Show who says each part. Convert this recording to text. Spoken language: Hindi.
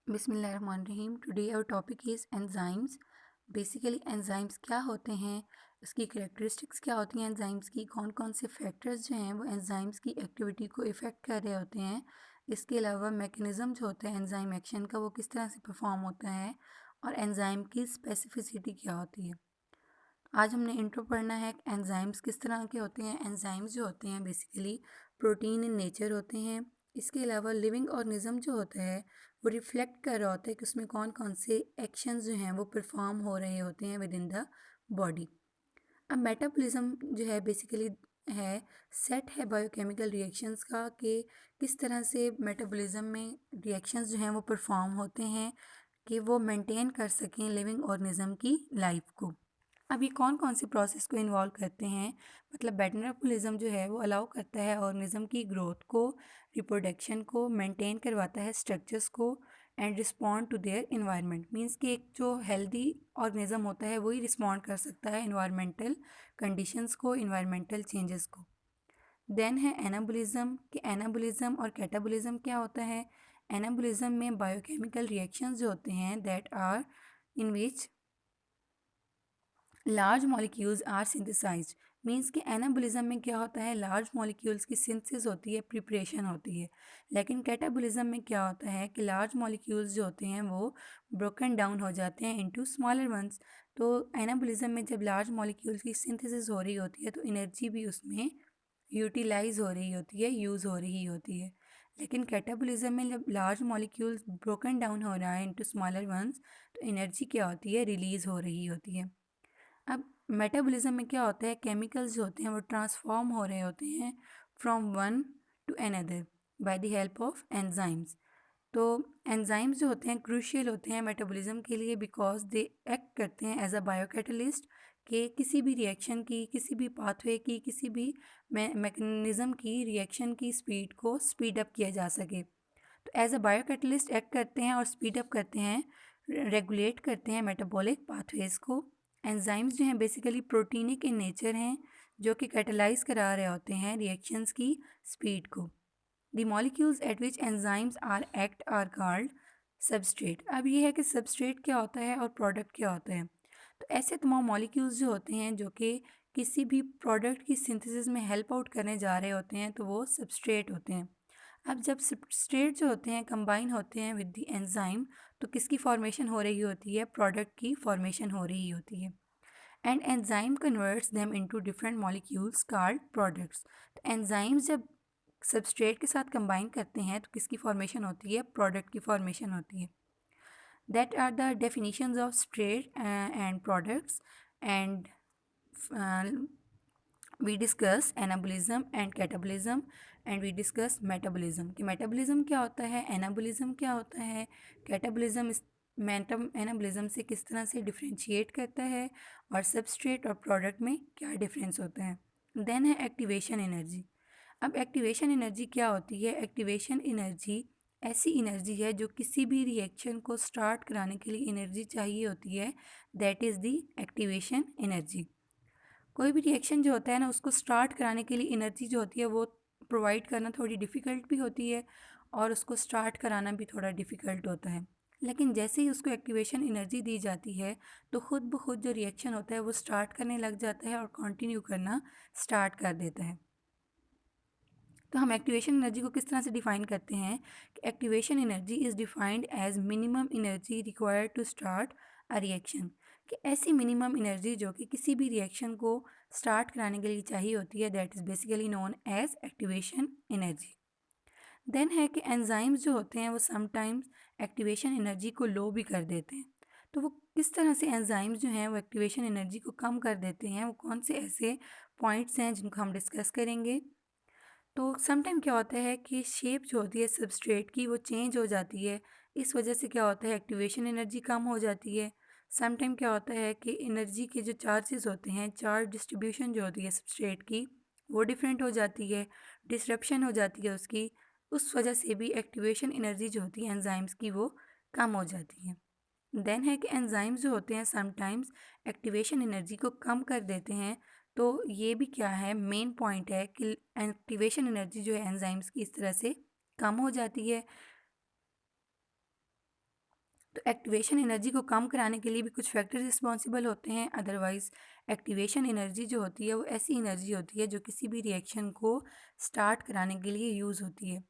Speaker 1: बिस्मिल्लाहिर्रहमानिर्रहीम। Today our topic is enzymes. Basically enzymes क्या होते हैं, उसकी कैरेक्टरिस्टिक्स क्या होती हैं, एंजाइम्स की कौन कौन से फैक्टर्स जो हैं वो एंजाइम्स की एक्टिविटी को इफ़ेक्ट कर रहे होते हैं। इसके अलावा मैकेनिज़्म जो होता है एंजाइम एक्शन का वो किस तरह से परफॉर्म होता है और एंजाइम की स्पेसिफिसिटी क्या होती है। आज हमने इंट्रो पढ़ना है एंजाइम्स किस तरह के होते हैं। एंजाइम्स जो होते हैं बेसिकली प्रोटीन इन नेचर होते हैं। इसके अलावा लिविंग ऑर्गेनिज्म जो होता है वो रिफ्लेक्ट कर रहा होता है कि उसमें कौन कौन से एक्शंस जो हैं वो परफॉर्म हो रहे होते हैं विद इन द बॉडी। अब मेटाबॉलिज्म जो है बेसिकली है सेट है बायोकेमिकल रिएक्शंस का कि किस तरह से मेटाबॉलिज्म में रिएक्शंस जो हैं वो परफॉर्म होते हैं कि वो मेंटेन कर सकें लिविंग ऑर्गेनिज्म की लाइफ को। अब ये कौन कौन से प्रोसेस को इन्वॉल्व करते हैं, मतलब मेटाबॉलिज्म जो है वो अलाउ करता है ऑर्गेनिज्म की ग्रोथ को, रिप्रोडक्शन को, मेंटेन करवाता है स्ट्रक्चर्स को and respond to their environment. Means कि एक जो हेल्दी ऑर्गेनिज्म होता है वही रिस्पॉन्ड कर सकता है इन्वायरमेंटल कंडीशंस को, इन्वायरमेंटल चेंजेस को। देन है एनाबोलिज्म कि एनाबोलिज्म और कैटाबोलिज्म क्या होता है। एनाबोलिज्म में बायोकेमिकल रिएक्शंस जो होते हैं that are in which large molecules are synthesized. Means कि एनाबोलिज्म में क्या होता है, लार्ज मॉलिक्यूल्स की सिंथेसिस होती है, प्रिपरेशन होती है। लेकिन कैटाबोलिज्म में क्या होता है कि लार्ज मॉलिक्यूल्स जो होते हैं वो ब्रोकन डाउन हो जाते हैं इनटू स्मॉलर वंस। तो एनाबोलिज्म में जब लार्ज मॉलिक्यूल्स की सिंथेसिस हो रही होती है तो एनर्जी भी उसमें यूटिलाइज हो रही होती है, यूज़ हो रही होती है। लेकिन कैटाबोलिज्म में जब लार्ज मॉलिक्यूल्स ब्रोकन डाउन हो रहा है इनटू स्मॉलर वंस तो एनर्जी क्या होती है, रिलीज़ हो रही होती है। अब मेटाबॉलिज्म में क्या होता है, केमिकल्स जो होते हैं वो ट्रांसफॉर्म हो रहे होते हैं from one two another by the help of enzymes. तो एंजाइम्स जो होते हैं क्रूशियल होते हैं मेटाबॉलिज्म के लिए बिकॉज दे एक्ट करते हैं एज अ बायोकैटलिस्ट कि किसी भी रिएक्शन की, किसी भी पाथवे की, किसी भी मैकेनिज्म की रिएक्शन की स्पीड को स्पीड अप किया जा सके। तो एज अ बायोकैटलिस्ट एक्ट करते हैं और स्पीड अप करते हैं, रेगुलेट करते हैं मेटाबॉलिक पाथवेज को। एंजाइम्स जो हैं बेसिकली प्रोटीनिक इन नेचर हैं जो कि कैटलाइज करा रहे होते हैं रिएक्शंस की स्पीड को। The molecules at which enzymes are act are called substrate. अब ये है कि सबस्ट्रेट क्या होता है और प्रोडक्ट क्या होता है। तो ऐसे तमाम मॉलिक्यूल्स जो होते हैं जो कि किसी भी प्रोडक्ट की सिंथेसिस में हेल्प आउट करने जा रहे होते हैं तो वो सबस्ट्रेट होते हैं। अब जब सबस्ट्रेट जो होते हैं कंबाइन होते हैं विद द एंजाइम तो किसकी फॉर्मेशन हो रही होती है, प्रोडक्ट की फॉर्मेशन हो रही होती है। And enzyme converts them into different molecules called products. तो एंजाइम्स जब सबस्ट्रेट के साथ कंबाइन करते हैं तो किसकी फॉर्मेशन होती है, प्रोडक्ट की फॉर्मेशन होती है। That are the definitions of straight and products and we discuss anabolism and catabolism and we discuss metabolism कि मेटाबोलिज्म क्या होता है, एनाबोलिज्म क्या होता है, कैटाबोलिज्म एनाबोलिज्म से किस तरह से डिफ्रेंशिएट करता है और सबस्ट्रेट और प्रोडक्ट में क्या डिफरेंस होता है। देन है एक्टिवेशन एनर्जी। अब एक्टिवेशन एनर्जी क्या होती है, एक्टिवेशन एनर्जी ऐसी एनर्जी है जो किसी भी रिएक्शन को स्टार्ट कराने के लिए एनर्जी चाहिए होती है, that is the activation energy. कोई भी रिएक्शन जो होता है ना उसको स्टार्ट कराने के लिए एनर्जी जो होती है वो प्रोवाइड करना थोड़ी डिफ़िकल्ट भी होती है और उसको स्टार्ट कराना भी थोड़ा डिफ़िकल्ट होता है। लेकिन जैसे ही उसको एक्टिवेशन एनर्जी दी जाती है तो ख़ुद ब खुद जो रिएक्शन होता है वो स्टार्ट करने लग जाता है और कंटिन्यू करना स्टार्ट कर देता है। तो हम एक्टिवेशन एनर्जी को किस तरह से डिफ़ाइन करते हैं कि activation energy is defined as minimum energy required to start a reaction. कि ऐसी मिनिमम एनर्जी जो कि किसी भी रिएक्शन को स्टार्ट कराने के लिए चाहिए होती है that is basically known as activation energy. Then है कि एंजाइम्स जो होते हैं वो समटाइम्स एक्टिवेशन एनर्जी को लो भी कर देते हैं। तो वो किस तरह से एंजाइम्स जो हैं वो एक्टिवेशन एनर्जी को कम कर देते हैं, वो कौन से ऐसे पॉइंट्स हैं जिनको हम डिस्कस करेंगे। तो समटाइम क्या होता है कि शेप जो होती है सबस्ट्रेट की वो चेंज हो जाती है, इस वजह से क्या होता है एक्टिवेशन एनर्जी कम हो जाती है। समटाइम क्या होता है कि एनर्जी के जो चार्जेस होते हैं, चार्ज डिस्ट्रीब्यूशन जो होती है सबस्ट्रेट की वो डिफरेंट हो जाती है, डिसरप्शन हो जाती है उसकी, उस वजह से भी एक्टिवेशन एनर्जी जो होती है एंजाइम्स की वो कम हो जाती है। देन है कि एंजाइम्स जो होते हैं समटाइम्स एक्टिवेशन एनर्जी को कम कर देते हैं। तो ये भी क्या है, मेन पॉइंट है कि एक्टिवेशन एनर्जी जो है एंजाइम्स की इस तरह से कम हो जाती है। तो एक्टिवेशन एनर्जी को कम कराने के लिए भी कुछ फैक्टर रिस्पॉन्सिबल होते हैं। अदरवाइज एक्टिवेशन एनर्जी जो होती है वो ऐसी एनर्जी होती है जो किसी भी रिएक्शन को स्टार्ट कराने के लिए यूज़ होती है।